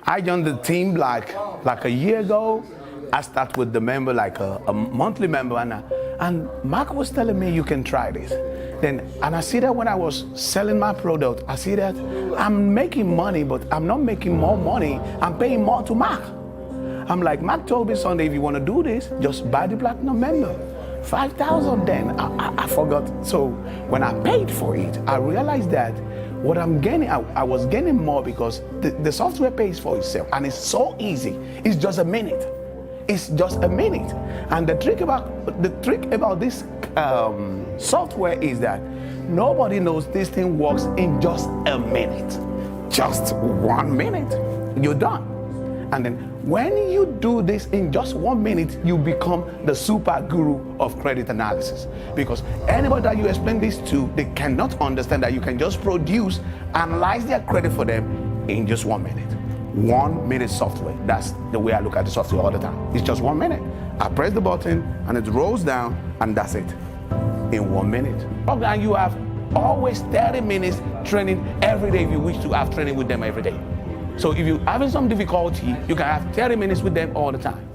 I joined the team like a year ago. I started with the member, like a monthly member, and Mark was telling me you can try this. And I see that when I was selling my product, I see that I'm making money, but I'm not making more money. I'm paying more to Mark. I'm like, Mark told me Sunday, if you want to do this, just buy the platinum member. 5,000 then, I forgot. So when I paid for it, I realized that what I'm getting, I was getting more because the software pays for itself and it's so easy. It's just a minute. It's just a minute. And the trick about this software is that nobody knows this thing works in just a minute. Just 1 minute, you're done. And then when you do this in just 1 minute, you become the super guru of credit analysis. Because anybody that you explain this to, they cannot understand that you can just produce, analyze their credit for them in just 1 minute. 1 minute software. That's the way I look at the software all the time. It's just 1 minute. I press the button and it rolls down and that's it. In 1 minute. And you have always 30 minutes training every day if you wish to have training with them every day. So if you're having some difficulty, you can have 30 minutes with them all the time.